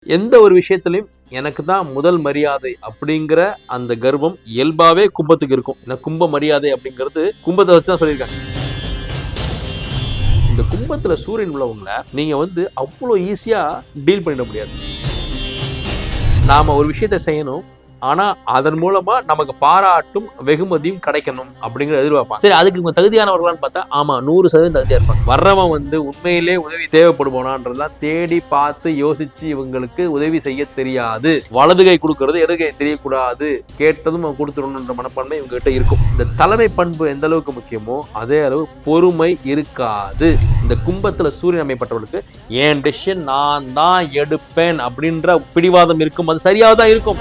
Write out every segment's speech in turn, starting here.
எந்த ஒரு விஷயத்திலையும் எனக்கு தான் முதல் மரியாதை அப்படிங்கிற அந்த கர்வம் இயல்பாவே கும்பத்துக்கு இருக்கும். ஏன்னா கும்ப மரியாதை அப்படிங்கிறது கும்பத்தை வச்சுதான் சொல்லியிருக்காங்க. இந்த கும்பத்துல சூரியன் உள்ளவங்களை நீங்க அவ்வளோ ஈஸியா டீல் பண்ணிட முடியாது. நாம ஒரு விஷயத்தை செய்யணும், ஆனா அதன் மூலமா நமக்கு பாராட்டும் வெகுமதியும் கிடைக்கணும் அப்படிங்கிற எதிர்பார்ப்பாங்க. சரி, அதுக்கு இவங்க தகுதியானவர்களான்னு பார்த்தா ஆமா 100% தகுதியா இருப்பாங்க. வர்றவன் உண்மையிலே உதவி தேவைப்படுவானான்றதெல்லாம் தேடி பார்த்து யோசிச்சு இவங்களுக்கு உதவி செய்ய தெரியாது. வலது கை கொடுக்கறது இடது கை தெரியக்கூடாது, கேட்டதும் அவன் கொடுத்துடணுன்ற மனப்பான்மை இவங்க கிட்ட இருக்கும். இந்த தலைமை பண்பு எந்த அளவுக்கு முக்கியமோ அதே அளவு பொறுமை இருக்காது. இந்த கும்பத்துல சூரியன் அமைப்பட்டவர்களுக்கு என் டெசிஷன் நான் தான் எடுப்பேன் அப்படின்ற பிடிவாதம் இருக்கும். அது சரியாக தான் இருக்கும்.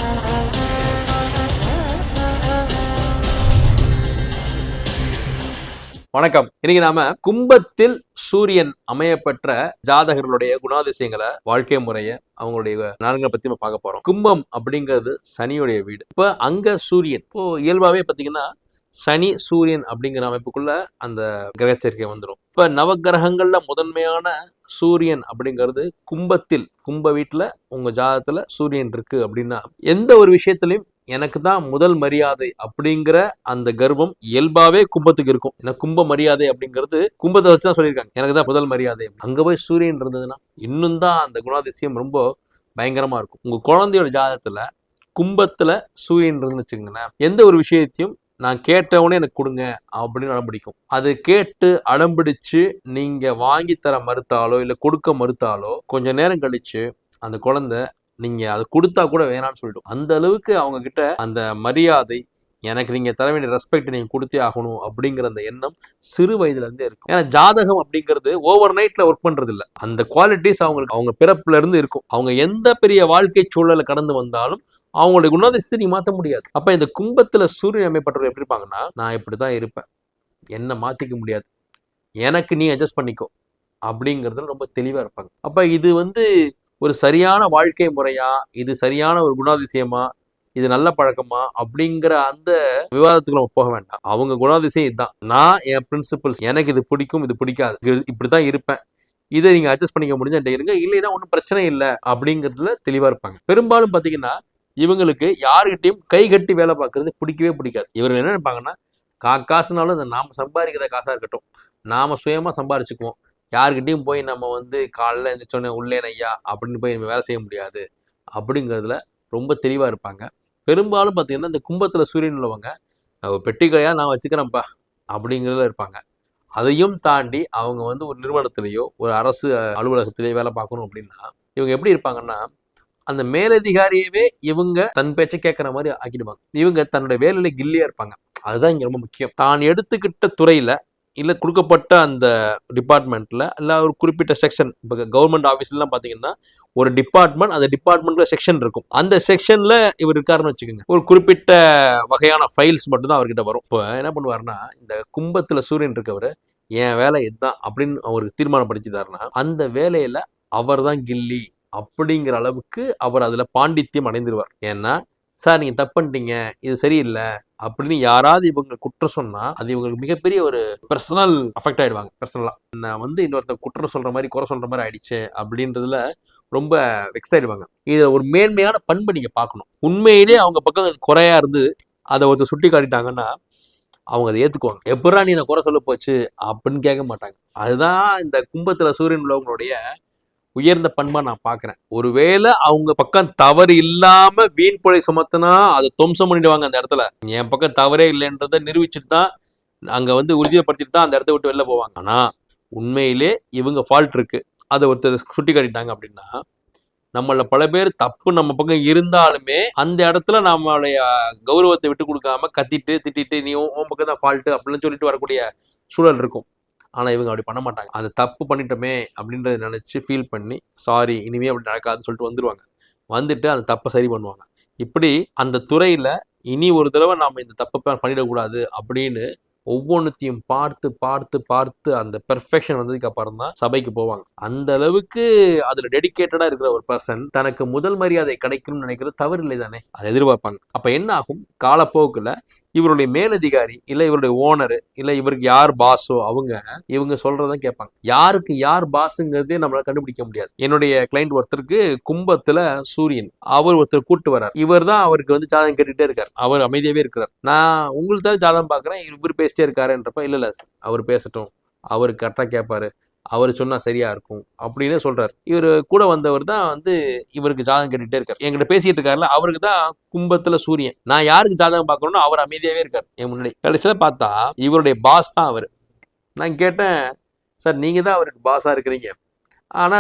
வணக்கம். இன்னைக்கு நாம கும்பத்தில் சூரியன் அமையப்பெற்ற ஜாதகர்களுடைய குணாதிசயங்களை, வாழ்க்கை முறைய, அவங்களுடைய நலன்களை பத்தி நம்ம பார்க்க போறோம். கும்பம் அப்படிங்கிறது சனியுடைய வீடு. இப்ப அங்க சூரியன் இயல்பாவே பாத்தீங்கன்னா சனி சூரியன் அப்படிங்கிற அமைப்புக்குள்ள அந்த கிரகச்சரிக்கை வந்துடும். இப்ப நவகிரகங்கள்ல முதன்மையான சூரியன் அப்படிங்கிறது கும்ப வீட்டுல உங்க ஜாதகத்துல சூரியன் இருக்கு அப்படின்னா எந்த ஒரு விஷயத்திலையும் எனக்கு தான் முதல் மரியாதை அப்படிங்கிற அந்த கர்வம் இயல்பாவே கும்பத்துக்கு இருக்கும். ஏன்னா கும்ப மரியாதை அப்படிங்கிறது கும்பத்தை வச்சுதான் சொல்லியிருக்காங்க, எனக்கு தான் முதல் மரியாதை. அங்க போய் சூரியன் இருந்ததுன்னா இன்னும் தான் அந்த குணாதிசயம் ரொம்ப பயங்கரமா இருக்கும். உங்க குழந்தையோட ஜாதகத்துல கும்பத்துல சூரியன் இருந்துன்னு வச்சுக்கோங்களேன், எந்த ஒரு விஷயத்தையும் நான் கேட்டவனே எனக்கு கொடுங்க அப்படின்னு அடம்பிடிக்கும். அது கேட்டு அடம்பிடிச்சு நீங்க வாங்கி தர மறுத்தாலோ இல்லை கொடுக்க மறுத்தாலோ கொஞ்ச நேரம் கழிச்சு அந்த குழந்தை நீங்க அதை கொடுத்தா கூட வேணான்னு சொல்லிடும். அந்த அளவுக்கு அவங்க கிட்ட அந்த மரியாதை, எனக்கு நீங்க தர வேண்டிய ரெஸ்பெக்ட் நீங்க கொடுத்தே ஆகணும் அப்படிங்கிற அந்த எண்ணம் சிறு வயதுல இருந்தே இருக்கும். ஏன்னா ஜாதகம் அப்படிங்கிறது ஓவர் நைட்ல ஒர்க் பண்றது இல்லை. அந்த குவாலிட்டிஸ் அவங்க பிறப்புல இருந்து இருக்கும். அவங்க எந்த பெரிய வாழ்க்கை சூழலை கடந்து வந்தாலும் அவங்களுடைய குணாதிசயத்தை நீ மாற்ற முடியாது. அப்ப இந்த கும்பத்துல சூரியன் அமைப்பட்டவர்கள் எப்படி இருப்பாங்கன்னா, நான் இப்படிதான் இருப்பேன், என்ன மாத்திக்க முடியாது, எனக்கு நீ அட்ஜஸ்ட் பண்ணிக்கோ அப்படிங்கிறதுல ரொம்ப தெளிவா இருப்பாங்க. அப்ப இது ஒரு சரியான வாழ்க்கை முறையா, இது சரியான ஒரு குணாதிசயமா, இது நல்ல பழக்கமா அப்படிங்கிற அந்த விவாதத்துக்கு நம்ம போக வேண்டாம். அவங்க குணாதிசயம் இதுதான், நான் என் பிரின்சிபல்ஸ், எனக்கு இது பிடிக்கும் இது பிடிக்காது, இப்படிதான் இருப்பேன், இதை நீங்க அட்ஜஸ்ட் பண்ணிக்க முடிஞ்சா இருங்க, இல்லைன்னா ஒன்றும் பிரச்சனை இல்லை அப்படிங்கிறதுல தெளிவா இருப்பாங்க. பெரும்பாலும் பாத்தீங்கன்னா இவங்களுக்கு யாருக்கிட்டையும் கை கட்டி வேலை பார்க்கறது பிடிக்கவே பிடிக்காது. இவர்கள் என்ன நினைப்பாங்கன்னா, காசுனாலும் இந்த நாம சம்பாதிக்கிற காசா இருக்கட்டும், நாம சுயமா சம்பாரிச்சுக்குவோம், யாருக்கிட்டையும் போய் நம்ம காலைல எழுந்திரிச்சோன்னே உள்ளே ஐயா அப்படின்னு போய் நம்ம வேலை செய்ய முடியாது அப்படிங்கிறதுல ரொம்ப தெளிவா இருப்பாங்க. பெரும்பாலும் பார்த்தீங்கன்னா இந்த கும்பத்துல சூரியன் உள்ளவங்க பெட்டிக்கையா நான் வச்சுக்கிறேன்ப்பா அப்படிங்கிறதுல இருப்பாங்க. அதையும் தாண்டி அவங்க ஒரு நிறுவனத்திலேயோ ஒரு அரசு அலுவலகத்திலேயோ வேலை பார்க்கணும் அப்படின்னா இவங்க எப்படி இருப்பாங்கன்னா, அந்த மேலதிகாரியவே இவங்க தன் பேச்சை கேட்கற மாதிரி ஆக்கிடுவாங்க. இவங்க தன்னுடைய வேலையில கில்லியா இருப்பாங்க. அதுதான் இங்க ரொம்ப முக்கியம். தான் எடுத்துக்கிட்ட துறையில இல்ல கொடுக்கப்பட்ட அந்த டிபார்ட்மெண்ட்ல இல்ல ஒரு குறிப்பிட்ட செக்ஷன், இப்போ கவர்மெண்ட் ஆஃபீஸ்லாம் பாத்தீங்கன்னா ஒரு டிபார்ட்மெண்ட், அந்த டிபார்ட்மெண்ட்ல செக்ஷன் இருக்கும். அந்த செக்ஷன்ல இவர் இருக்காருன்னு வச்சுக்கோங்க, ஒரு குறிப்பிட்ட வகையான ஃபைல்ஸ் மட்டும் தான் அவர்கிட்ட வரும். இப்போ என்ன பண்ணுவாருன்னா, இந்த கும்பத்துல சூரியன் இருக்கவர் என் வேலை இதுதான் அப்படின்னு அவருக்கு தீர்மானப்படுத்திட்டாருன்னா அந்த வேலையில அவர் தான் கில்லி அப்படிங்கிற அளவுக்கு அவர் அதுல பாண்டித்யம் அடைந்துருவார். ஏன்னா சார் நீங்க தப்பு பண்ணிட்டீங்க, இது சரியில்லை அப்படின்னு யாராவது இவங்க குற்றம் சொன்னா அது இவங்களுக்கு மிகப்பெரிய ஒரு பர்சனல் அஃபெக்ட் ஆயிடுவாங்க. பர்சனலா நான் இன்னொருத்த குற்றம் சொல்ற மாதிரி குறை சொல்ற மாதிரி ஆயிடுச்சு அப்படின்றதுல ரொம்ப வெக்ஸ் ஆயிடுவாங்க. இதுல ஒரு மேன்மையான பண்பு நீங்க பார்க்கணும். உண்மையிலே அவங்க பக்கம் குறையா இருந்து அதை ஒருத்தர் சுட்டி காட்டிட்டாங்கன்னா அவங்க அதை ஏத்துக்குவாங்க. எப்படா நீ குறை சொல்ல போச்சு அப்படின்னு கேட்க மாட்டாங்க. அதுதான் இந்த கும்பத்துல சூரியன் உள்ளவங்களுடைய உயர்ந்த பண்பா நான் பாக்குறேன். ஒருவேளை அவங்க பக்கம் தவறு இல்லாம வீண் பொழை சுமத்தினா அதை துவம்சம் பண்ணிடுவாங்க. அந்த இடத்துல என் பக்கம் தவறே இல்லைன்றதை நிரூபிச்சுட்டு தான் அங்க உறுதிப்படுத்திட்டு தான் அந்த இடத்த விட்டு வெளில போவாங்க. ஆனா உண்மையிலே இவங்க ஃபால்ட் இருக்கு, அதை ஒருத்தர் சுட்டி காட்டிட்டாங்க அப்படின்னா நம்மள பல பேர் தப்பு நம்ம பக்கம் இருந்தாலுமே அந்த இடத்துல நம்மளுடைய கௌரவத்தை விட்டு கொடுக்காம கத்திட்டு திட்டிட்டு நீ உன் பக்கம் தான் ஃபால்ட்டு அப்படின்னு சொல்லிட்டு வரக்கூடிய சூழல் இருக்கும். ஆனால் இவங்க அப்படி பண்ண மாட்டாங்க. அந்த தப்பு பண்ணிட்டோமே அப்படின்றத நினச்சி ஃபீல் பண்ணி சாரி இனிமே அப்படி நடக்காதுன்னு சொல்லிட்டு வந்துடுவாங்க. வந்துட்டு அந்த தப்பை சரி பண்ணுவாங்க. இப்படி அந்த துறையில் இனி ஒரு தடவை நாம் இந்த தப்பை பண்ணிடக்கூடாது அப்படின்னு ஒவ்வொன்றுத்தையும் பார்த்து பார்த்து பார்த்து அந்த பெர்ஃபெக்ஷன் வந்ததுக்கு அப்புறம் தான் சபைக்கு போவாங்க. அந்த அளவுக்கு அதில் டெடிக்கேட்டடாக இருக்கிற ஒரு பர்சன் தனக்கு முதல் மரியாதை கிடைக்கணும்னு நினைக்கிறது தவறு இல்லை தானே, அதை எதிர்பார்ப்பாங்க. அப்போ என்ன ஆகும், காலப்போக்கில் இவருடைய மேலதிகாரி இல்ல இவருடைய ஓனர் இல்ல இவருக்கு யார் பாஸோ இவங்க சொல்றதான் கேட்பாங்க. யாருக்கு யார் பாஸுங்கிறதே நம்மளால கண்டுபிடிக்க முடியாது. என்னுடைய கிளைண்ட் ஒருத்தருக்கு கும்பத்துல சூரியன், அவர் ஒருத்தர் கூட்டு வர்றார். இவர் தான் அவருக்கு வந்து ஜாதகம் கேட்டுட்டே இருக்கார். அவர் அமைதியாவே இருக்கிறார். நான் உங்களுக்கு தான் ஜாதகம் பாக்குறேன், இவர் பேசிட்டே இருக்காருன்றப்ப இல்ல அவர் பேசட்டும், அவர் கரெக்டா கேட்பாரு, அவர் சொன்னா சரியா இருக்கும் அப்படின்னு சொல்றாரு. இவர் கூட வந்தவர் தான் வந்து இவருக்கு ஜாதகம் கேட்டுட்டே இருக்காரு. என்கிட்ட பேசிட்டு இருக்காருல்ல, அவருக்கு தான் கும்பத்துல சூரியன். நான் யாருக்கு ஜாதகம் பார்க்கணும்னு அவர் அமைதியாவே இருக்காரு என் முன்னாடி. கடைசியில பார்த்தா இவருடைய பாஸ் தான் அவர். நான் கேட்டேன், சார் நீங்க தான் அவருக்கு பாஸா இருக்கிறீங்க, ஆனா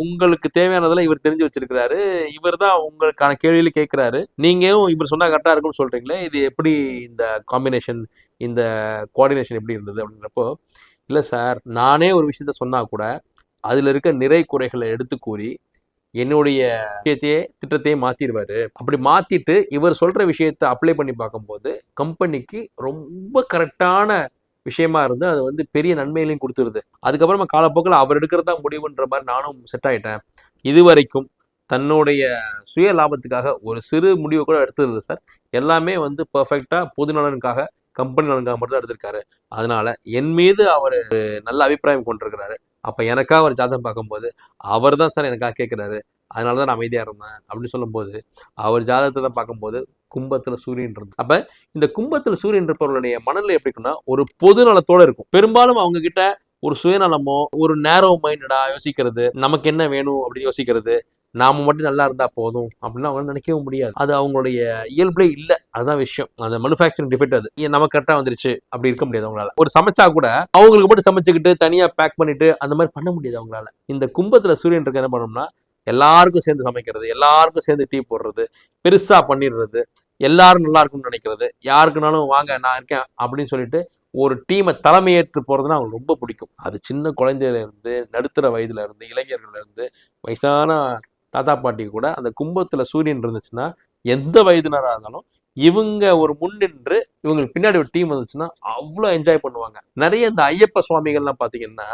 உங்களுக்கு தேவையானதெல்லாம் இவர் தெரிஞ்சு வச்சிருக்கிறாரு, இவர் தான் உங்களுக்கான கேள்வியில கேட்கிறாரு, நீங்களும் இவர் சொன்னா கரெக்டா இருக்கும்னு சொல்றீங்களே, இது எப்படி இந்த காம்பினேஷன், இந்த கோஆர்டினேஷன் எப்படி இருந்தது அப்படின்றப்போ, இல்லை சார் நானே ஒரு விஷயத்த சொன்னா கூட அதுல இருக்க நிறை குறைகளை எடுத்து கூறி என்னுடைய திட்டத்தையே மாத்திடுவாரு. அப்படி மாத்திட்டு இவர் சொல்ற விஷயத்த அப்ளை பண்ணி பார்க்கும்போது கம்பெனிக்கு ரொம்ப கரெக்டான விஷயமா இருந்து அது வந்து பெரிய நன்மைகளையும் கொடுத்துருது. அதுக்கப்புறமா காலப்போக்கில் அவர் எடுக்கிறதா முடிவுன்ற மாதிரி நானும் செட் ஆயிட்டேன். இது வரைக்கும் தன்னுடைய சுய லாபத்துக்காக ஒரு சிறு முடிவை கூட எடுத்தது சார். எல்லாமே வந்து பர்ஃபெக்டா பொது நலனுக்காக, கம்பெனி நலனுக்காக மட்டும் தான் எடுத்திருக்காரு. அதனால என் மீது அவர் நல்ல அபிப்பிராயம் கொண்டிருக்கிறாரு. அப்ப எனக்காக அவர் ஜாதகம் பார்க்கும்போது அவர் தான் சார் எனக்காக கேட்கிறாரு, அதனாலதான் நான் அமைதியா இருந்தேன் அப்படின்னு சொல்லும்போது, அவர் ஜாதகத்தை தான் பார்க்கும்போது கும்பத்துல சூரியன் இருந்து. அப்ப இந்த கும்பத்துல சூரியன் இருப்பவர்களுடைய மனநிலை எப்படி இருக்குன்னா ஒரு பொது நலத்தோட இருக்கும். பெரும்பாலும் அவங்க கிட்ட ஒரு சுயநலமோ ஒரு நேரோ மைண்டடா யோசிக்கிறது, நமக்கு என்ன வேணும் அப்படின்னு யோசிக்கிறது, நாம மட்டும் நல்லா இருந்தா போதும் அப்படின்னு அவங்க நினைக்கவும் முடியாது. அது அவங்களுடைய இயல்பே இல்லை. அதுதான் விஷயம். அந்த மேனுஃபேக்சரிங் டிஃபெக்ட். அது நமக்கு கரெக்டா வந்துருச்சு அப்படி இருக்க முடியாது அவங்களால. ஒரு சமைச்சா கூட அவங்களுக்கு மட்டும் சமைச்சுக்கிட்டு தனியா பேக் பண்ணிட்டு அந்த மாதிரி பண்ண முடியாது அவங்களால. இந்த கும்பத்துல சூரியன் இருக்க என்ன பண்ணோம்னா எல்லாருக்கும் சேர்ந்து சமைக்கிறது, எல்லாருக்கும் சேர்ந்து டீ போடுறது, பெருசா பண்ணிடுறது, எல்லாரும் நல்லா இருக்கும்னு நினைக்கிறது, யாருக்குனாலும் வாங்க நான் இருக்கேன் அப்படின்னு சொல்லிட்டு ஒரு டீமை தலைமையேற்று போறதுன்னா அவங்களுக்கு ரொம்ப பிடிக்கும். அது சின்ன குழந்தையில இருந்து நடுத்தர வயதுல இருந்து இளைஞர்கள்ல இருந்து வயசான தாத்தா பாட்டி கூட அந்த கும்பத்துல சூரியன் இருந்துச்சுன்னா எந்த வயதினராக இருந்தாலும் இவங்க ஒரு முன்னின்று இவங்களுக்கு பின்னாடி ஒரு டீம் வந்துச்சுன்னா அவ்வளோ என்ஜாய் பண்ணுவாங்க. நிறைய இந்த ஐயப்ப சுவாமிகள்லாம் பார்த்தீங்கன்னா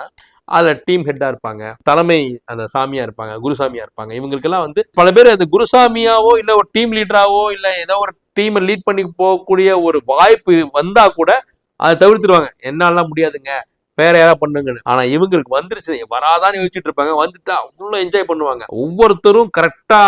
அதுல டீம் ஹெட்டா இருப்பாங்க, தலைமை அந்த சாமியா இருப்பாங்க, குருசாமியா இருப்பாங்க. இவங்களுக்கெல்லாம் வந்து பல பேர் அந்த குருசாமியாவோ இல்ல ஒரு டீம் லீடராவோ இல்ல ஏதோ ஒரு டீமை லீட் பண்ணி போகக்கூடிய ஒரு வாய்ப்பு வந்தா கூட அதை தவிர்த்துருவாங்க. என்னாலாம் முடியாதுங்க, வேற யாராவது பண்ணுங்கன்னு. ஆனா இவங்களுக்கு வந்துருச்சு, வராதான்னு யோசிச்சுட்டு இருப்பாங்க, வந்துட்டு அவ்வளவு என்ஜாய் பண்ணுவாங்க. ஒவ்வொருத்தரும் கரெக்டா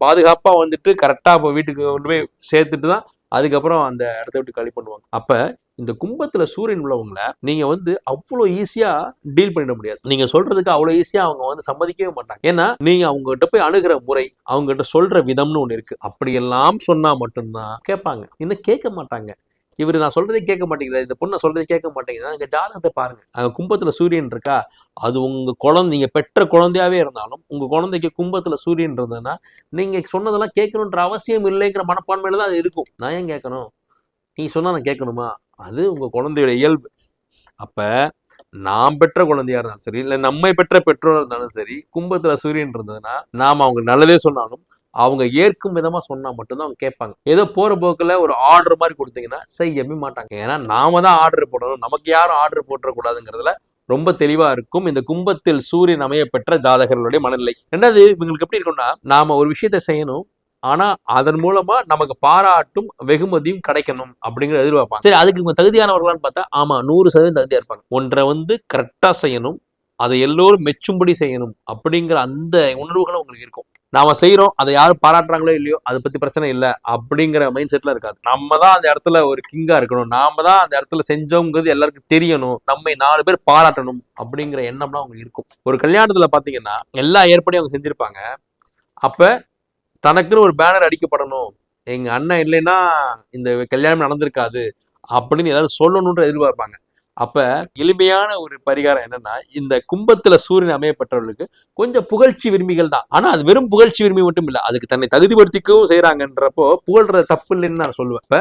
பாதுகாப்பா வந்துட்டு கரெக்டா வீட்டுக்கு கொண்டு போய் சேர்த்துட்டு தான் அதுக்கப்புறம் அந்த இடத்த விட்டு காலி பண்ணுவாங்க. அப்ப இந்த கும்பத்துல சூரியன் உள்ளவங்களை நீங்க வந்து அவ்வளோ ஈஸியா டீல் பண்ணிட முடியாது. நீங்க சொல்றதுக்கு அவ்வளவு ஈஸியா அவங்க வந்து சம்மதிக்கவே மாட்டாங்க. ஏன்னா நீங்க அவங்க கிட்ட போய் அணுகிற முறை, அவங்க கிட்ட சொல்ற விதம்னு ஒண்ணு இருக்கு. அப்படியெல்லாம் சொன்னா மட்டும்தான் கேட்பாங்க, இன்னும் கேட்க மாட்டாங்க. இவர் நான் சொல்றதே கேட்க மாட்டேங்கிறார், இந்த பொண்ணு சொல்றதே கேட்க மாட்டேங்குது. அங்க ஜாதகத்தை பாருங்க, அங்க கும்பத்துல சூரியன் இருக்கா, அது உங்க குழந்தை, நீங்க பெற்ற குழந்தையாவே இருந்தாலும் உங்க குழந்தைக்கு கும்பத்துல சூரியன் இருந்ததுன்னா நீங்க சொன்னதெல்லாம் கேட்கணுன்ற அவசியம் இல்லைங்கிற மனப்பான்மையில தான் அது இருக்கும். நான் ஏன் கேட்கணும், நீ சொன்னா நான் கேட்கணுமா, அது உங்க குழந்தையோட இயல்பு. அப்ப நாம் பெற்ற குழந்தையா இருந்தாலும் சரி இல்ல நம்மை பெற்ற பெற்றோர் இருந்தாலும் சரி, கும்பத்துல சூரியன் இருந்ததுன்னா நாம அவங்க நல்லதே சொன்னாலும் அவங்க ஏற்கும் விதமா சொன்னா மட்டும்தான் அவங்க கேட்பாங்க. ஏதோ போற போக்குல ஒரு ஆர்டர் மாதிரி கொடுத்தீங்கன்னா செய்யவே மாட்டாங்க. ஏன்னா நாம தான் ஆர்டர் போடணும், நமக்கு யாரும் ஆர்டர் போட்டுறக்கூடாதுங்கிறதுல ரொம்ப தெளிவா இருக்கும் இந்த கும்பத்தில் சூரியன் அமைய பெற்ற ஜாதகர்களுடைய மனநிலை. ரெண்டாவது, இவங்களுக்கு எப்படி இருக்கும்னா நாம ஒரு விஷயத்த செய்யணும், ஆனா அதன் மூலமா நமக்கு பாராட்டும் வெகுமதியும் கிடைக்கணும் அப்படிங்கிற எதிர்பார்ப்பாங்க. சரி, அதுக்கு இவங்க தகுதியானவர்களான்னு பார்த்தா ஆமா 100% தகுதியா இருப்பாங்க. ஒன்றை வந்து கரெக்டா செய்யணும், அதை எல்லோரும் மெச்சும்படி செய்யணும் அப்படிங்கிற அந்த உணர்வுகளும் உங்களுக்கு இருக்கும். நாம செய்யறோம், அதை யாரும் பாராட்டுறாங்களோ இல்லையோ அதை பத்தி பிரச்சனை இல்லை அப்படிங்கிற மைண்ட் செட்ல இருக்காது. நம்ம தான் அந்த இடத்துல ஒரு கிங்கா இருக்கணும், நாம தான் அந்த இடத்துல செஞ்சோங்கிறது எல்லாருக்கும் தெரியணும், நம்மை 4 பேர் பாராட்டணும் அப்படிங்கிற எண்ணம்லாம் அவங்க இருக்கும். ஒரு கல்யாணத்துல பாத்தீங்கன்னா எல்லா ஏற்பாடையும் அவங்க செஞ்சிருப்பாங்க. அப்ப தனக்குன்னு ஒரு பேனர் அடிக்கப்படணும், எங்க அண்ணன் இல்லைன்னா இந்த கல்யாணம் நடந்திருக்காது அப்படின்னு எல்லாரும் சொல்லணும்ன்ற எதிர்பார்ப்பாங்க. அப்ப எளிமையான ஒரு பரிகாரம் என்னன்னா, இந்த கும்பத்துல சூரியன் அமையப்பட்டவர்களுக்கு கொஞ்சம் புகழ்ச்சி விரும்பிகள் தான். ஆனா அது வெறும் புகழ்ச்சி விரும்பி மட்டும் இல்ல, அதுக்கு தன்னை தகுதிப்படுத்திக்கவும் செய்யறாங்கன்றப்போ புகழ்ற தப்பு இல்லைன்னு நான் சொல்லுவேன். இப்ப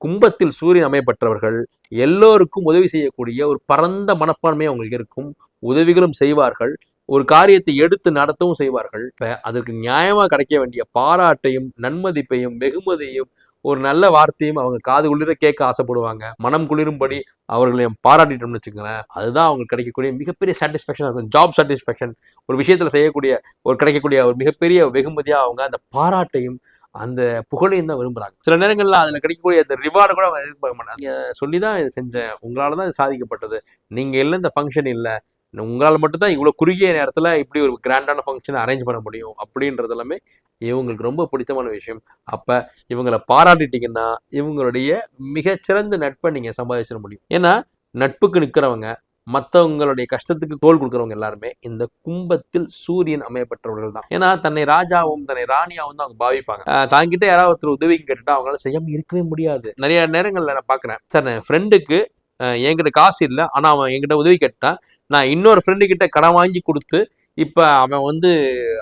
கும்பத்தில் சூரியன் அமையப்பட்டவர்கள் எல்லோருக்கும் உதவி செய்யக்கூடிய ஒரு பரந்த மனப்பான்மை அவங்களுக்கு இருக்கும். உதவிகளும் செய்வார்கள், ஒரு காரியத்தை எடுத்து நடத்தவும் செய்வார்கள். இப்ப அதற்கு நியாயமா கிடைக்க வேண்டிய பாராட்டையும் நன்மதிப்பையும் வெகுமதியையும் ஒரு நல்ல வார்த்தையும் அவங்க காது குளிர கேட்க ஆசைப்படுவாங்க. மனம் குளிரும்படி அவர்களையும் பாராட்டிட்டோம்னு வச்சுக்கோங்களேன், அதுதான் அவங்களுக்கு கிடைக்கக்கூடிய மிகப்பெரிய சாட்டிஸ்ஃபேக்ஷன் இருக்கும். ஜாப் சாட்டிஸ்ஃபேக்ஷன், ஒரு விஷயத்துல செய்யக்கூடிய ஒரு கிடைக்கக்கூடிய ஒரு மிகப்பெரிய வெகுமதியா அவங்க அந்த பாராட்டையும் அந்த புகழையும் தான் விரும்புறாங்க. சில நேரங்கள்ல அதுல கிடைக்கக்கூடிய அந்த ரிவார்டு கூட அவங்க எதிர்பார்க்க மாட்டாங்க. நீங்க சொல்லிதான் இது செஞ்சேன், உங்களால தான் இது சாதிக்கப்பட்டது, நீங்க இல்ல இந்த ஃபங்க்ஷன் இல்ல, உங்களால் மட்டும்தான் இவ்வளவு குறுகிய நேரத்துல இப்படி ஒரு கிராண்டான ஃபங்க்ஷன் அரேஞ்ச் பண்ண முடியும் அப்படின்றது எல்லாமே இவங்களுக்கு ரொம்ப பிடித்தமான விஷயம். அப்ப இவங்களை பாராட்டிட்டீங்கன்னா இவங்களுடைய மிகச்சிறந்த நட்பை நீங்க சம்பாதிச்சிட முடியும். ஏன்னா நட்புக்கு நிற்கிறவங்க, மற்றவங்களுடைய கஷ்டத்துக்கு தோள் கொடுக்குறவங்க எல்லாருமே இந்த கும்பத்தில் சூரியன் அமையப்பட்டவர்கள் தான். ஏன்னா தன்னை ராஜாவும் தன்னை ராணியாவும் தான் அவங்க பாவிப்பாங்க. தாங்கிட்ட யாராவது ஒருத்தர் உதவிக்கு கேட்டுட்டா அவங்களால செய்யாம இருக்கவே முடியாது. நிறைய நேரங்கள்ல நான் பாக்குறேன், சார் என் ஃப்ரெண்டுக்கு என்கிட்ட காசு இல்லை ஆனா அவன் என்கிட்ட உதவி கேட்டான், நான் இன்னொரு ஃப்ரெண்டு கிட்ட கடன் வாங்கி கொடுத்து இப்ப அவன் வந்து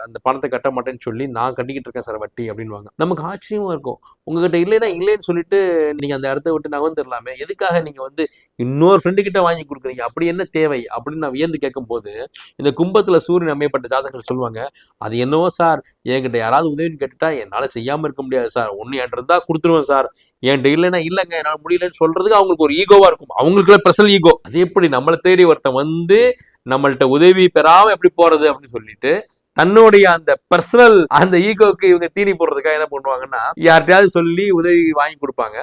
அந்த பணத்தை கட்ட மாட்டேன்னு சொல்லி நான் கட்டிக்கிட்டு இருக்கேன் சார் வட்டி அப்படின்வாங்க. நமக்கு ஆச்சரியமா இருக்கும். உங்ககிட்ட இல்லைன்னா இல்லைன்னு சொல்லிட்டு நீங்க அந்த இடத்த விட்டு நகர்ந்துடலாமே, எதுக்காக நீங்க வந்து இன்னொரு ஃப்ரெண்டு கிட்ட வாங்கி கொடுக்குறீங்க, அப்படி என்ன தேவை அப்படின்னு நான் வியந்து கேட்கும் போது இந்த கும்பத்துல சூரியன் அமையப்பட்ட ஜாதகங்கள் சொல்லுவாங்க, அது என்னவோ சார் என்கிட்ட யாராவது உதவின்னு கேட்டுட்டா என்னால செய்யாம இருக்க முடியாது சார், ஒன்னு என்கிட்ட இருந்தா கொடுத்துருவேன் சார், என்கிட்ட இல்லைன்னா இல்லைங்க என்னால முடியலன்னு சொல்றதுக்கு அவங்களுக்கு ஒரு ஈகோவா இருக்கும். அவங்களுக்குள்ள பர்சனல் ஈகோ. அது எப்படி நம்மளை தேடி ஒருத்தன் வந்து நம்மள்ட்ட உதவி பெறாம எப்படி போறது அப்படின்னு சொல்லிட்டு தன்னுடைய அந்த பர்சனல் அந்த ஈகோக்கு இவங்க தீனி போடுறதுக்காக என்ன பண்ணுவாங்கன்னா யார்கிட்டயாவது சொல்லி உதவி வாங்கி கொடுப்பாங்க.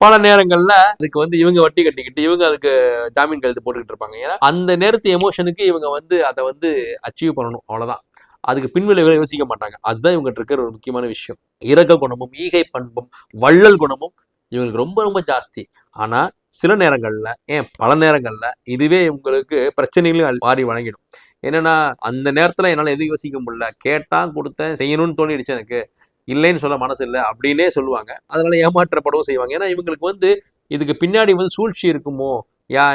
பல நேரங்கள்ல அதுக்கு வந்து இவங்க வட்டி கட்டிக்கிட்டு இவங்க அதுக்கு ஜாமீன் கழுத்து போட்டுக்கிட்டு இருப்பாங்க. ஏன்னா அந்த நேரத்து எமோஷனுக்கு இவங்க வந்து அதை வந்து அச்சீவ் பண்ணணும், அவ்வளவுதான். அதுக்கு பின்விளைவுகளை யோசிக்க மாட்டாங்க. அதுதான் இவங்க இருக்கிற ஒரு முக்கியமான விஷயம். இரக்க குணமும் ஈகை பண்பும் வள்ளல் குணமும் இவங்களுக்கு ரொம்ப ரொம்ப ஜாஸ்தி. ஆனா சில நேரங்கள்ல பல நேரங்கள்ல இதுவே உங்களுக்கு பிரச்சனைகளையும் மாறி வழங்கிடும். என்னன்னா அந்த நேரத்துல என்னால எதுவும் யோசிக்க முடியல, கேட்டா கொடுத்தேன், செய்யணும்னு தோணிடுச்சு, எனக்கு இல்லைன்னு சொல்ல மனசு இல்லை அப்படின்னே சொல்லுவாங்க. அதனால ஏமாற்றப்படவும் செய்வாங்க. ஏன்னா இவங்களுக்கு வந்து இதுக்கு பின்னாடி வந்து சூழ்ச்சி இருக்குமோ,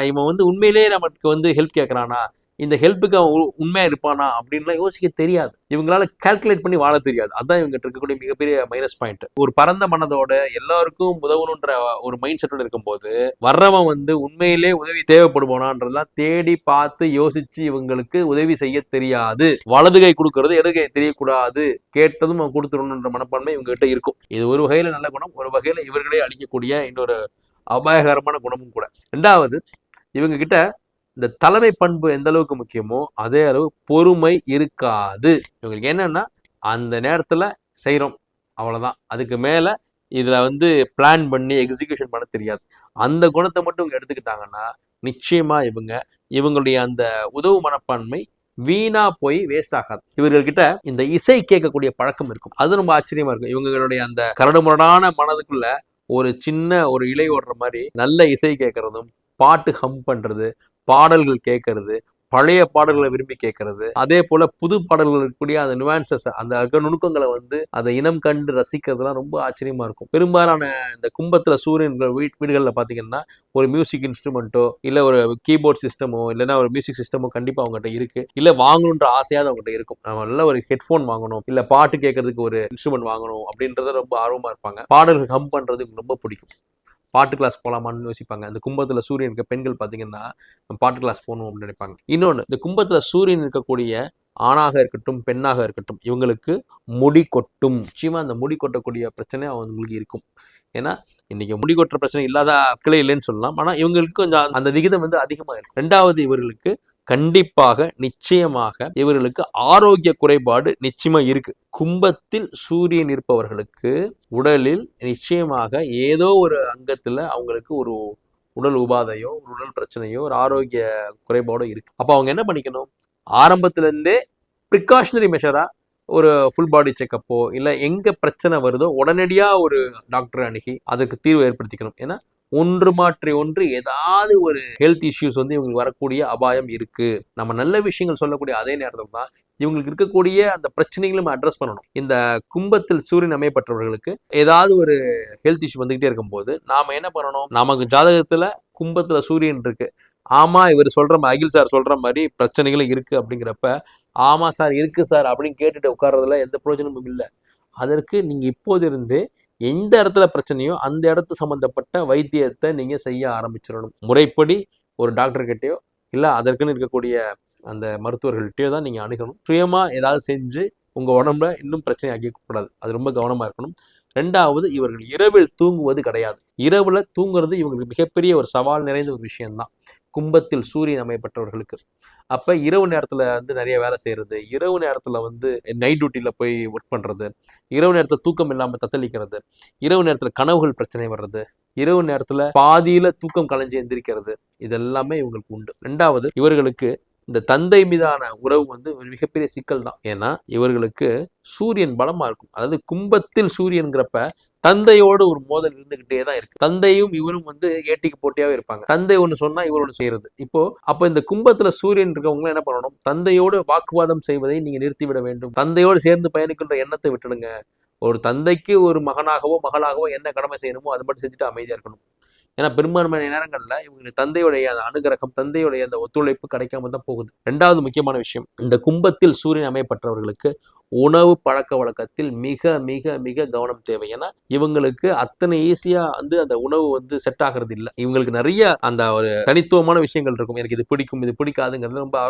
இவன் வந்து உண்மையிலேயே நமக்கு வந்து ஹெல்ப் கேட்கறானா, இந்த ஹெல்ப்புக்கு அவன் உண்மையா இருப்பானா அப்படின்லாம் யோசிக்க தெரியாது. இவங்களால கால்குலேட் பண்ணி வாழ தெரியாது. அதான் இவங்க இருக்கக்கூடிய மிகப்பெரிய மைனஸ் பாயிண்ட். ஒரு பரந்த மனதோட எல்லாருக்கும் உதவணுன்ற ஒரு மைண்ட் செட்டோட இருக்கும்போது வர்றவன் வந்து உண்மையிலே உதவி தேவைப்படுவானான்றதெல்லாம் தேடி பார்த்து யோசிச்சு இவங்களுக்கு உதவி செய்ய தெரியாது. வலது கை கொடுக்கறது இடது கை தெரியக்கூடாது, கேட்டதும் அவன் கொடுத்துடணுன்ற மனப்பான்மை இவங்க கிட்ட இருக்கும். இது ஒரு வகையில நல்ல குணம், ஒரு வகையில இவர்களே அழிக்கக்கூடிய இன்னொரு அபாயகரமான குணமும் கூட. ரெண்டாவது, இவங்க கிட்ட இந்த தலைமை பண்பு எந்த அளவுக்கு முக்கியமோ அதே அளவு பொறுமை இருக்காது. இவங்களுக்கு என்னன்னா அந்த நேரத்துல செய்யறோம் அவ்வளவுதான், அதுக்கு மேல இதுல வந்து பிளான் பண்ணி எக்ஸிகியூஷன் பண்ண தெரியாது. அந்த குணத்தை மட்டும் இவங்க எடுத்துக்கிட்டாங்கன்னா நிச்சயமா இவங்களுடைய அந்த உதவு மனப்பான்மை வீணா போய் வேஸ்ட் ஆகாது. இவர்கள்கிட்ட இந்த இசை கேட்கக்கூடிய பழக்கம் இருக்கும். அது ரொம்ப ஆச்சரியமா இருக்கும். இவங்களுடைய அந்த கரடுமுரடான மனதுக்குள்ள ஒரு சின்ன ஒரு இலை ஓடுற மாதிரி நல்ல இசை கேட்கறதும், பாட்டு ஹம் பண்றது, பாடல்கள் கேட்கறது, பழைய பாடல்களை விரும்பி கேட்கறது, அதே போல புது பாடல்கள் இருக்கக்கூடிய அந்த நுவான்சஸ், அந்த நுணுக்கங்களை வந்து அதை இனம் கண்டு ரசிக்கிறதுலாம் ரொம்ப ஆச்சரியமா இருக்கும். பெரும்பாலான இந்த கும்பத்துல சூரியன் வீடுகள்ல பாத்தீங்கன்னா ஒரு மியூசிக் இன்ஸ்ட்ருமெண்ட்டோ இல்ல ஒரு கீபோர்ட் சிஸ்டமோ இல்லைன்னா ஒரு மியூசிக் சிஸ்டமோ கண்டிப்பா அவங்ககிட்ட இருக்கு. இல்ல வாங்கணுன்ற ஆசையாவது அவங்ககிட்ட இருக்கும். நம்ம நல்ல ஒரு ஹெட்ஃபோன் வாங்கணும், இல்ல பாட்டு கேட்கறதுக்கு ஒரு இன்ஸ்ட்ருமெண்ட் வாங்கணும் அப்படின்றத ரொம்ப ஆர்வமா இருப்பாங்க. பாடல்கள் ஹம் பண்றது ரொம்ப பிடிக்கும். பாட்டு கிளாஸ் போகலாமான்னு யோசிப்பாங்க. இந்த கும்பத்துல சூரியன் இருக்க பெண்கள் பார்த்தீங்கன்னா பாட்டு கிளாஸ் போகணும் அப்படின்னு நினைப்பாங்க. இன்னொன்று, இந்த கும்பத்துல சூரியன் இருக்கக்கூடிய ஆணாக இருக்கட்டும் பெண்ணாக இருக்கட்டும் இவங்களுக்கு முடி கொட்டும். நிச்சயமா அந்த முடி கொட்டக்கூடிய பிரச்சனை அவங்களுக்கு இருக்கும். ஏன்னா இன்னைக்கு முடி கொட்டுற பிரச்சனை இல்லாத ஆட்களே இல்லைன்னு சொல்லலாம். ஆனால் இவங்களுக்கு கொஞ்சம் அந்த விகிதம் வந்து அதிகமாக இருக்கும். ரெண்டாவது, இவர்களுக்கு கண்டிப்பாக நிச்சயமாக இவர்களுக்கு ஆரோக்கிய குறைபாடு நிச்சயமா இருக்கு. கும்பத்தில் சூரியன் இருப்பவர்களுக்கு உடலில் நிச்சயமாக ஏதோ ஒரு அங்கத்துல அவங்களுக்கு ஒரு உடல் உபாதையோ ஒரு உடல் பிரச்சனையோ ஒரு ஆரோக்கிய குறைபாடோ இருக்கு. அப்ப அவங்க என்ன பண்ணிக்கணும், ஆரம்பத்துல இருந்தே ப்ரிகாஷனரி மெஷரா ஒரு ஃபுல் பாடி செக்கப்போ இல்ல எங்க பிரச்சனை வருதோ உடனடியா ஒரு டாக்டரை அணுகி அதுக்கு தீர்வு ஏற்படுத்திக்கணும். ஏன்னா ஒன்று மாற்றி ஒன்று ஏதாவது ஒரு ஹெல்த் இஷ்யூஸ் வந்து இவங்களுக்கு வரக்கூடிய அபாயம் இருக்கு. நம்ம நல்ல விஷயங்கள் சொல்லக்கூடிய அதே நேரத்தில் தான் இவங்களுக்கு இருக்கக்கூடிய அந்த பிரச்சனைகளும் அட்ரஸ் பண்ணணும். இந்த கும்பத்தில் சூரியன் அமையப்பட்டவர்களுக்கு ஏதாவது ஒரு ஹெல்த் இஷ்யூ வந்துகிட்டே இருக்கும்போது நாம என்ன பண்ணணும், நமக்கு ஜாதகத்துல கும்பத்துல சூரியன் இருக்கு, ஆமா இவர் சொல்ற மாதிரி அகில் சார் சொல்ற மாதிரி பிரச்சனைகளும் இருக்கு அப்படிங்கிறப்ப ஆமா சார் இருக்கு சார் அப்படின்னு கேட்டுட்டு உட்கார்றதுல எந்த பிரயோஜனமும் இல்லை. அதற்கு நீங்க இப்போதிருந்து எந்த இடத்துல பிரச்சனையோ அந்த இடத்து சம்பந்தப்பட்ட வைத்தியத்தை நீங்க செய்ய ஆரம்பிச்சிடணும். முறைப்படி ஒரு டாக்டர் கிட்டயோ இல்ல அதற்குன்னு இருக்கக்கூடிய அந்த மருத்துவர்கள்ட்டையோ தான் நீங்க அணுகணும். சுயமா ஏதாவது செஞ்சு உங்க உடம்புல இன்னும் பிரச்சனை ஆக்கிக்க கூடாது. அது ரொம்ப கவனமா இருக்கணும். ரெண்டாவது, இவர்கள் இரவில் தூங்குவது கிடையாது. இரவுல தூங்குறது இவங்களுக்கு மிகப்பெரிய ஒரு சவால் நிறைந்த ஒரு விஷயம்தான் கும்பத்தில் சூரியன் அமையப்பட்டவர்களுக்கு. அப்ப இரவு நேரத்துல வந்து நிறைய வேலை செய்யறது, இரவு நேரத்துல வந்து நைட் டியூட்டில போய் ஒர்க் பண்றது, இரவு நேரத்துல தூக்கம் இல்லாம தத்தளிக்கிறது, இரவு நேரத்துல கனவுகள் பிரச்சனை வர்றது, இரவு நேரத்துல பாதியில தூக்கம் கலைஞ்சு எந்திரிக்கிறது, இதெல்லாமே இவங்களுக்கு உண்டு. ரெண்டாவது, இவர்களுக்கு இந்த தந்தை மீதான உறவு வந்து ஒரு மிகப்பெரிய சிக்கல் தான். ஏன்னா இவர்களுக்கு சூரியன் பலமா இருக்கும். அதாவது கும்பத்தில் சூரியன்கிறப்ப தந்தையோடு ஒரு மோதல் இருந்துகிட்டே தான் இருக்கு. தந்தையும் இவரும் வந்து ஏட்டிக்கு போட்டியாவே இருப்பாங்க. தந்தை ஒண்ணு சொன்னா இவரோட செய்யறது. இப்போ அப்ப இந்த கும்பத்துல சூரியன் இருக்கவங்க என்ன பண்ணணும்? தந்தையோடு வாக்குவாதம் செய்வதை நீங்க நிறுத்திவிட வேண்டும். தந்தையோடு சேர்ந்து பயணிக்கின்ற எண்ணத்தை விட்டுடுங்க. ஒரு தந்தைக்கு ஒரு மகனாகவோ மகளாகவோ என்ன கடமை செய்யணுமோ அது மட்டும் செஞ்சுட்டு அமைதியா இருக்கணும். ஏன்னா பெரும்பான்மையான நேரங்கள்ல இவங்களுக்கு தந்தையுடைய அந்த அனுகிரகம், தந்தையுடைய அந்த ஒத்துழைப்பு கிடைக்காம தான் போகுது. ரெண்டாவது முக்கியமான விஷயம், இந்த கும்பத்தில் சூரியன் அமையப்பட்டவர்களுக்கு உணவு பழக்க வழக்கத்தில் மிக மிக மிக கவனம் தேவை. ஏன்னா இவங்களுக்கு அத்தனை ஈஸியா வந்து அந்த உணவு வந்து செட் ஆகிறது இல்லை. இவங்களுக்கு நிறைய அந்த ஒரு தனித்துவமான விஷயங்கள் இருக்கும். எனக்கு இது பிடிக்கும், இது பிடிக்காதுங்கிறது ரொம்ப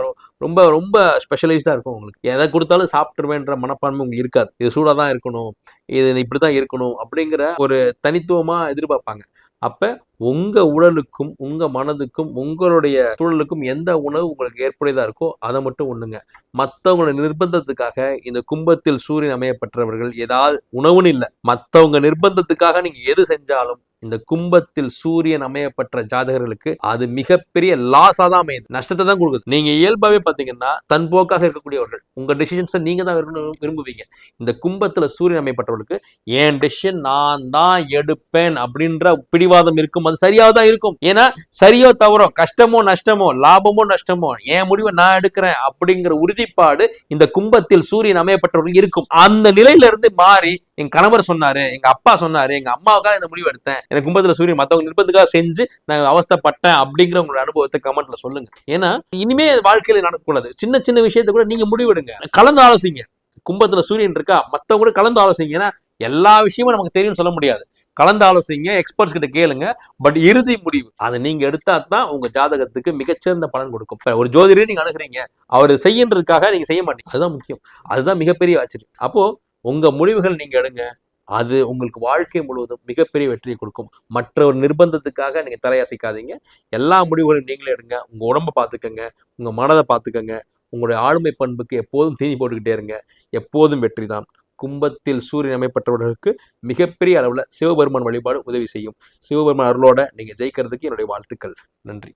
ரொம்ப ரொம்ப ஸ்பெஷலைஸ்டா இருக்கும். உங்களுக்கு எதை கொடுத்தாலும் சாப்பிட்டுருவேன்ற மனப்பான்மை உங்களுக்கு இருக்காது. இது சூடாக தான் இருக்கணும், இது இப்படிதான் இருக்கணும் அப்படிங்கிற ஒரு தனித்துவமா எதிர்பார்ப்பாங்க. அப்ப உங்க உடலுக்கும் உங்க மனதுக்கும் உங்களுடைய சூழலுக்கும் எந்த உணவு உங்களுக்கு ஏற்புடையதா இருக்கோ அதை மட்டும் உண்ணுங்க. மற்றவங்களோட நிர்பந்தத்துக்காக இந்த கும்பத்தில் சூரியன் அமையப்பட்டவர்கள் ஏதாவது உணவுன்னு இல்லை, மற்றவங்க நிர்பந்தத்துக்காக நீங்க எது செஞ்சாலும் இந்த கும்பத்தில் சூரியன் அமையப்பட்ட ஜாதகர்களுக்கு அது மிகப்பெரிய லாஸா தான் அமையுது, நஷ்டத்தை தான் கொடுக்குது. நீங்க இயல்பாவே பாத்தீங்கன்னா தன் போக்காக இருக்கக்கூடியவர்கள், உங்க டிசிஷன்ஸை நீங்க தான் விரும்புவீங்க. இந்த கும்பத்துல சூரியன் அமையப்பட்டவர்களுக்கு என் டிசிஷன் நான் தான் எடுப்பேன் அப்படின்ற பிடிவாதம் இருக்கும். அது சரியாக தான் இருக்கும். ஏன்னா சரியோ தவறோ, கஷ்டமோ நஷ்டமோ, லாபமோ நஷ்டமோ, என் முடிவை நான் எடுக்கிறேன் அப்படிங்கிற உறுதிப்பாடு இந்த கும்பத்தில் சூரியன் அமையப்பட்டவர்கள் இருக்கும். அந்த நிலையில இருந்து மாறி என் கணவர் சொன்னாரு, எங்க அப்பா சொன்னாரு, எங்க அம்மாவுக்காக இந்த முடிவு எடுத்தேன், எனக்கு கும்பத்துல சூரியன் மத்தவங்க நிர்பந்தத்துக்காக செஞ்சு நான் அவஸ்தைப்பட்டேன் அப்படிங்கிற உங்களோட அனுபவத்தை கமெண்ட்ல சொல்லுங்க. ஏன்னா இனிமே வாழ்க்கையில நடக்கக்கூடாது. சின்ன சின்ன விஷயத்தை கூட நீங்க முடிவெடுங்க, கலந்து ஆலோசிங்க. கும்பத்துல சூரியன் இருக்கா, மத்தவங்க கூட கலந்து ஆலோசிங்க. ஏன்னா எல்லா விஷயமும் நமக்கு தெரியும் சொல்ல முடியாது. கலந்து ஆலோசிங்க, எக்ஸ்பர்ட்ஸ் கிட்ட கேளுங்க. பட் இறுதி முடிவு அதை நீங்க எடுத்தா தான் உங்க ஜாதகத்துக்கு மிகச்சிறந்த பலன் கொடுக்கும். ஒரு ஜோதிடரை நீங்க அணுகுறீங்க, அவர் செய்யறதுக்காக நீங்க செய்ய மாட்டீங்க, அதுதான் முக்கியம். அதுதான் மிகப்பெரிய ஆச்சரியம். அப்போ உங்க முடிவுகள் நீங்க எடுங்க, அது உங்களுக்கு வாழ்க்கை முழுவதும் மிகப்பெரிய வெற்றியை கொடுக்கும். மற்ற ஒரு நிர்பந்தத்துக்காக நீங்க தலையசைக்காதீங்க. எல்லா முடிவுகளையும் நீங்களே எடுங்க. உங்க உடம்ப பார்த்துக்கங்க, உங்க மனதை பார்த்துக்கங்க. உங்களுடைய ஆளுமை பண்புக்கு எப்போதும் தீனி போட்டுக்கிட்டே இருங்க. எப்போதும் வெற்றி தான். கும்பத்தில் சூரியன் அமைப்பட்டவர்களுக்கு மிகப்பெரிய அளவில் சிவபெருமான் வழிபாடு உதவி செய்யும். சிவபெருமான் அருளோட நீங்க ஜெயிக்கிறதுக்கு என்னுடைய வாழ்த்துக்கள். நன்றி.